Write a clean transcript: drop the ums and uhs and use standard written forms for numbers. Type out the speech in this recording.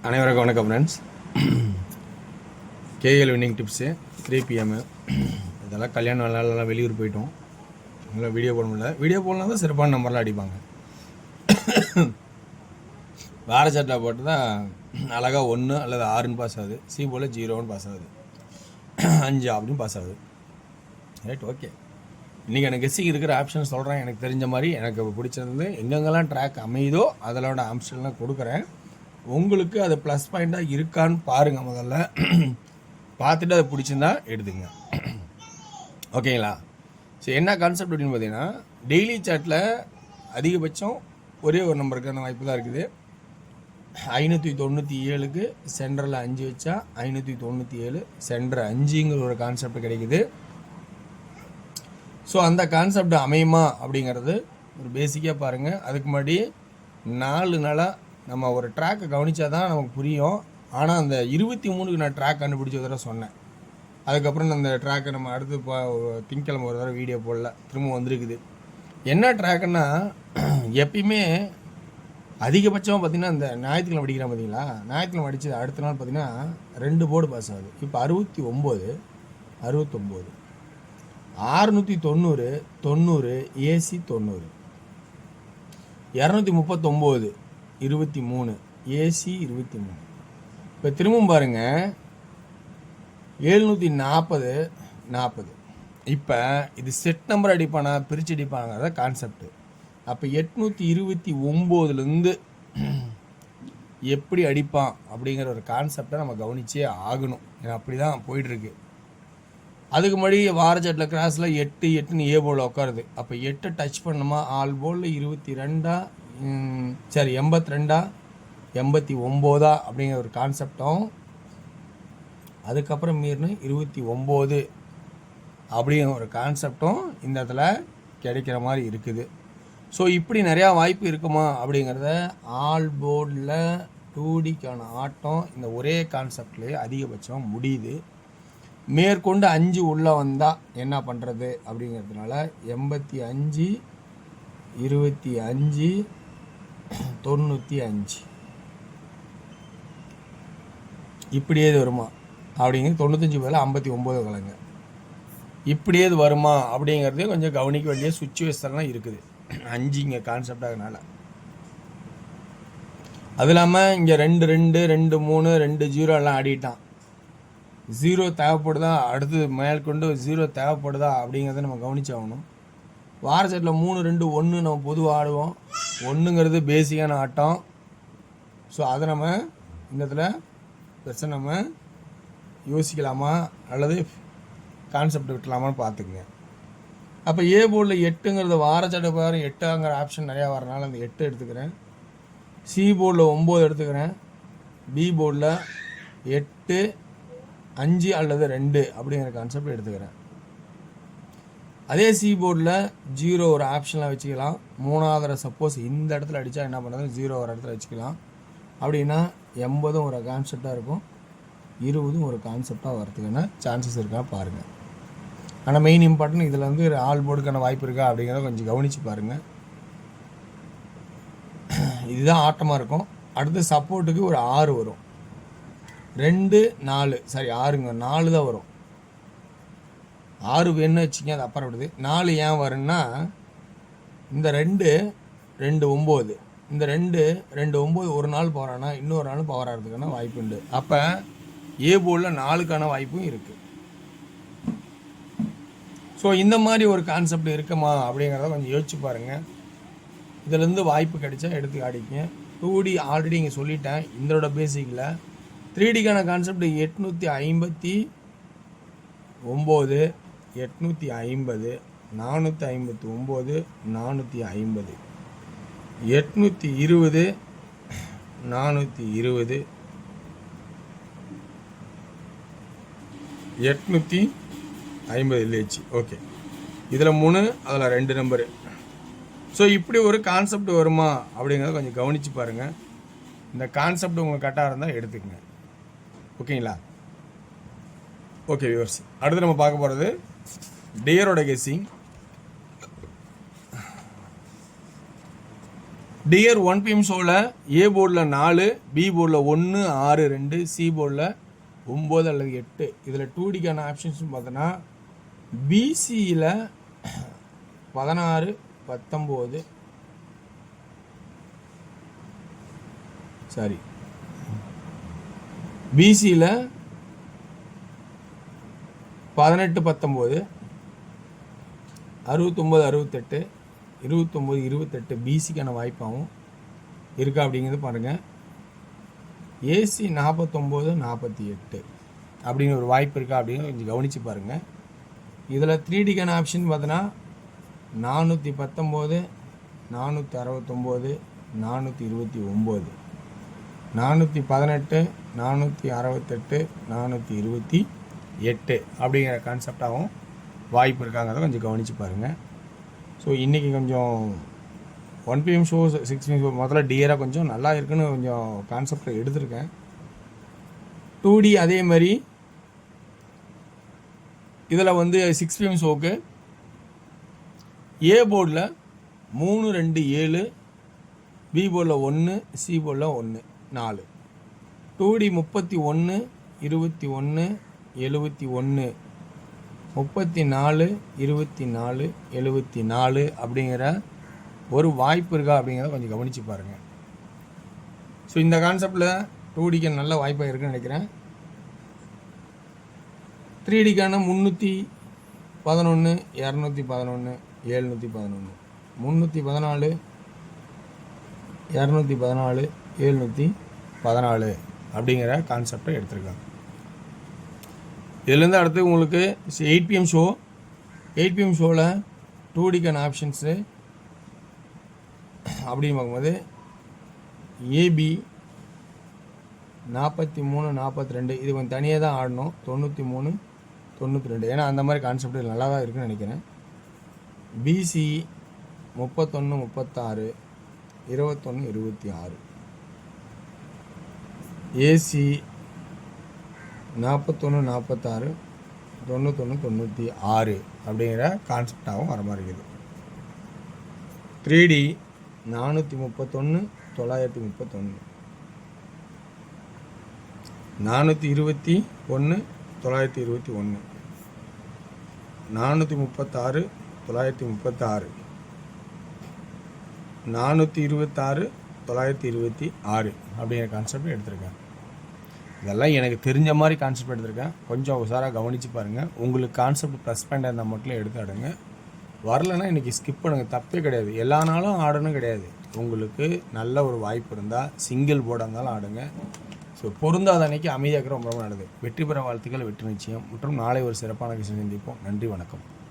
அனைவருக்கும் வணக்கம் friends. KL winning tips 3 PM. இதெல்லாம் கல்யாண நாளெல்லாம் வெளியூர் போயிட்டோம். நல்லா வீடியோ போட முடியல. வீடியோ போடலாம் தான் சிறப்பான நம்பர்லாம் அடிப்பாங்க. வாரச்சாட்டில் போட்டு தான் அழகாக 1 அல்லது 6ன்னு பாஸ் ஆகுது. சி போல் 0ன்னு பாஸ் ஆகுது. 5 அப்படின்னு பாஸ் ஆகுது. Right, okay. இன்றைக்கி எனக்கு கெஸ்ஸிங் இருக்கிற ஆப்ஷன் சொல்கிறேன். எனக்கு தெரிஞ்ச மாதிரி எனக்கு பிடிச்சிருந்து எங்கெங்கெல்லாம் ட்ராக் அமையுதோ அதோட ஆப்ஷன்லாம் கொடுக்குறேன். உங்களுக்கு அது ப்ளஸ் பாயிண்ட்டாக இருக்கான்னு பாருங்கள். முதல்ல பார்த்துட்டு அதை பிடிச்சிருந்தா எடுத்துங்க. ஓகேங்களா? சரி, என்ன கான்செப்ட் அப்படின்னு பார்த்தீங்கன்னா, டெய்லி சாட்டில் அதிகபட்சம் ஒரே ஒரு நம்பருக்கான வாய்ப்பு தான் இருக்குது. 597க்கு சென்டரில் 5 வச்சா 597 சென்டர் 5ங்கிற ஒரு கான்செப்ட் கிடைக்குது. ஸோ அந்த கான்செப்ட் அமையுமா அப்படிங்கிறது ஒரு பேசிக்காக பாருங்கள். அதுக்கு முன்னாடி 4 நாளாக நம்ம ஒரு ட்ராக்கை கவனித்தா தான் நமக்கு புரியும். ஆனால் அந்த 23க்கு நான் ட்ராக் கண்டுபிடிச்ச தடவை சொன்னேன். அதுக்கப்புறம் அந்த ட்ராக்கை நம்ம அடுத்து திங்கக்கிழமை ஒரு தடவை வீடியோ போடல, திரும்ப வந்திருக்குது. என்ன ட்ராக்குன்னா, எப்பயுமே அதிகபட்சமாக பார்த்திங்கன்னா இந்த ஞாயிற்றுக்கிழமை அடிக்கிறேன் பார்த்தீங்களா, ஞாயிற்றுக்கிழமை அடித்தது அடுத்த நாள் பார்த்திங்கன்னா 2 போர்டு பாஸ் ஆகுது. இப்போ 69 690 90 ஏசி 90 239 23 ஏசி 23. இப்போ திரும்பவும் பாருங்கள் 740 40. இப்போ இது செட் நம்பர் அடிப்பானா பிரித்து அடிப்பாங்கிறத கான்செப்ட். அப்போ 829லேருந்து எப்படி அடிப்பான் அப்படிங்கிற ஒரு கான்செப்டை நம்ம கவனிச்சே ஆகணும். ஏன்னா அப்படி தான் போயிட்டுருக்கு. அதுக்கு முன்னாடி வாரச்சாட்டில் கிராஸில் 8 8ன்னு ஏ போர்டில் உட்காருது. அப்போ 8 டச் பண்ணுமா, ஆல் போர்டில் 22 82 89 அப்படிங்கிற ஒரு கான்செப்டும், அதுக்கப்புறம் மீறினு 29 அப்படிங்கிற ஒரு கான்செப்டும் இந்த இடத்துல கிடைக்கிற மாதிரி இருக்குது. ஸோ இப்படி நிறையா வாய்ப்பு இருக்குமா அப்படிங்கிறத ஆல் போர்டில் 2Dக்கான ஆட்டம் இந்த ஒரே கான்செப்ட்லேயே அதிகபட்சம் முடியுது. மேற்கொண்டு 5 உள்ளே வந்தால் என்ன பண்ணுறது அப்படிங்கிறதுனால 85 25 95 இப்படியே இது வருமா அப்படிங்கிறது 95 பதில் 59 கலங்க. இப்படியே இது வருமா அப்படிங்கிறதே கொஞ்சம் கவனிக்க வேண்டிய சுச்சுவேஷன்லாம் இருக்குது 5 இங்கே கான்செப்டாகனால. அது இல்லாமல் இங்கே 2 2 2 3 2 0 எல்லாம் ஆடிட்டான். 0 தேவைப்படுதா, அடுத்து மேற்கொண்டு 0 தேவைப்படுதா அப்படிங்கிறத நம்ம கவனிச்சாகணும். வாரச்சட்டில் 3 2 1 நம்ம பொதுவாக ஆடுவோம். 1ங்கிறது பேசிக்கான ஆட்டம். ஸோ அதை நம்ம இந்த இடத்துல பிரச்சனை நம்ம யோசிக்கலாமா அல்லது கான்செப்ட் விட்டலாமான்னு பார்த்துக்குங்க. அப்போ ஏ போர்டில் 8ங்கிறது வாரச்சட்டை பாரு 8ங்கிற ஆப்ஷன் நிறையா வரனால அந்த 8 எடுத்துக்கிறேன். சி போர்டில் 9 எடுத்துக்கிறேன். பி போர்டில் 8 5 அல்லது 2 அப்படிங்கிற கான்செப்ட் எடுத்துக்கிறேன். அதே சி போர்டில் 0 ஒரு ஆப்ஷனில் வச்சுக்கலாம். 3வது சப்போஸ் இந்த இடத்துல அடித்தா என்ன பண்ணுறது, 0 ஒரு இடத்துல வச்சுக்கலாம். அப்படின்னா 80 ஒரு கான்செப்டாக இருக்கும், 20 ஒரு கான்செப்டாக வரதுக்கான சான்சஸ் இருக்கா பாருங்கள். ஆனால் மெயின் இம்பார்ட்டன்ட் இதில் வந்து ஆல் போர்டுக்கான வாய்ப்பு இருக்கா அப்படிங்கிறத கொஞ்சம் கவனித்து பாருங்கள். இதுதான் ஆட்டமாக இருக்கும். அடுத்து சப்போர்ட்டுக்கு ஒரு 6 வரும். 2 4 4 தான் வரும். 6 வேணும்னு வச்சுங்க, அது அப்புறம் விடுது. 4 ஏன் வரும்னா, இந்த 2 2 9 இந்த 2 2 9 ஒரு நாள் போகிறான்னா இன்னொரு நாள் பவர் ஆகிறதுக்கான வாய்ப்பு உண்டு. அப்போ ஏ போர்டில் 4க்கான வாய்ப்பும் இருக்குது. ஸோ இந்த மாதிரி ஒரு கான்செப்ட் இருக்குமா அப்படிங்கிறத கொஞ்சம் யோசிச்சு பாருங்கள். இதிலேருந்து வாய்ப்பு கிடைச்சா எடுத்து ஆடிங்க. 2D ஆல்ரெடி இங்கே சொல்லிட்டேன். இதோட பேசிக்கில் 3Dக்கான கான்செப்ட் 859 850 459 450 820 420 850 இல்லைச்சு. ஓகே, இதில் 3 அதில் 2 நம்பரு. ஸோ இப்படி ஒரு கான்செப்ட் வருமா அப்படிங்கிறத கொஞ்சம் கவனித்து பாருங்கள். இந்த கான்செப்ட் உங்களுக்கு கரெக்டாக இருந்தால் எடுத்துக்கங்க. ஓகேங்களா? ஓகே வியூவர்ஸ், அடுத்து நம்ம பார்க்க போகிறது டியரோட கெஸ்ஸிங். டியர் 1 PM ஷோவில் ஏ போர்டில் 4, பி போர்டில் 1, 6, 2, சி போர்டில் 9 அல்லது 8. இதில் 2Dக்கான ஆப்ஷன்ஸ் பார்த்தோன்னா பிசியில் 16, 19 சாரி பிசியில் 18, 19, 69, 68, 29, 28 பிசிக்கான வாய்ப்பாகவும் இருக்கா அப்படிங்கிறது பாருங்கள். ஏசி 49, 48 அப்படிங்கிற ஒரு வாய்ப்பு இருக்கா அப்படின்னு கொஞ்சம் கவனித்து பாருங்கள். இதில் 3Dக்கான ஆப்ஷன் பார்த்தோன்னா 419, 469, 429, 418, 468, 428 அப்படிங்கிற கான்செப்டாகவும் வாய்ப்பு இருக்காங்கிறத கொஞ்சம் கவனித்து பாருங்கள். ஸோ இன்றைக்கி கொஞ்சம் 1 PM ஷோ 6 PM ஷோ முதல்ல டியராக கொஞ்சம் நல்லா இருக்குன்னு கொஞ்சம் கான்செப்டில் எடுத்திருக்கேன். 2D அதே மாதிரி இதில் வந்து 6 PM ஷோக்கு ஏ போர்டில் 3, 2, 7, பி போர்டில் 1, சி போர்டில் 1, 4. 2D 31, 21, 71, 34, 24, 74 அப்படிங்கிற ஒரு வாய்ப்பு இருக்கா அப்படிங்கிறத கொஞ்சம் கவனித்து பாருங்கள். ஸோ இந்த கான்செப்டில் 2Dக்கு நல்ல வாய்ப்பாக இருக்குன்னு நினைக்கிறேன். 3Dக்கான 311, 211, 711, 314, 214, 714 அப்படிங்கிற கான்செப்டை எடுத்திருக்காங்க. இதுலேருந்து அடுத்து உங்களுக்கு 8 PM ஷோ 8 PM ஷோவில் 2Dக்கான ஆப்ஷன்ஸு அப்படின்னு பார்க்கும்போது ஏபி 43, 42 இது கொஞ்சம் தனியாக தான் ஆடணும். 93, 92 ஏன்னா அந்த மாதிரி கான்செப்ட் நல்லா தான் இருக்குன்னு நினைக்கிறேன். பிசி 31, 36, 21, 26, ஏசி 41, 46, 91, 96 அப்படிங்கிற கான்செப்டாகவும் வர மாதிரி இருக்குது. 3D 431, 931, 421, 921, 436, 936, 426, 926 அப்படிங்கிற கான்செப்ட் எடுத்திருக்கேன். இதெல்லாம் எனக்கு தெரிஞ்ச மாதிரி கான்செப்ட் எடுத்திருக்கேன். கொஞ்சம் உஷாராக கவனித்து பாருங்கள். உங்களுக்கு கான்செப்ட் ப்ளஸ் பாயிண்ட் இருந்தால் மட்டும் எடுத்து ஆடுங்க. வரலைன்னா இன்றைக்கி ஸ்கிப் பண்ணுங்கள், தப்பே கிடையாது. எல்லா நாளும் ஆடணும் கிடையாது. உங்களுக்கு நல்ல ஒரு வாய்ப்பு இருந்தால் சிங்கிள் போர்டாக இருந்தாலும் ஆடுங்க. ஸோ பொருந்தாத அன்னைக்கு அமைதியாக ரொம்ப ரொம்ப நல்லது. வெற்றி பெற வாழ்த்துக்கள், வெற்றி நிச்சயம். மற்றும் நாளை ஒரு சிறப்பான விஷயம் சந்திப்போம். நன்றி, வணக்கம்.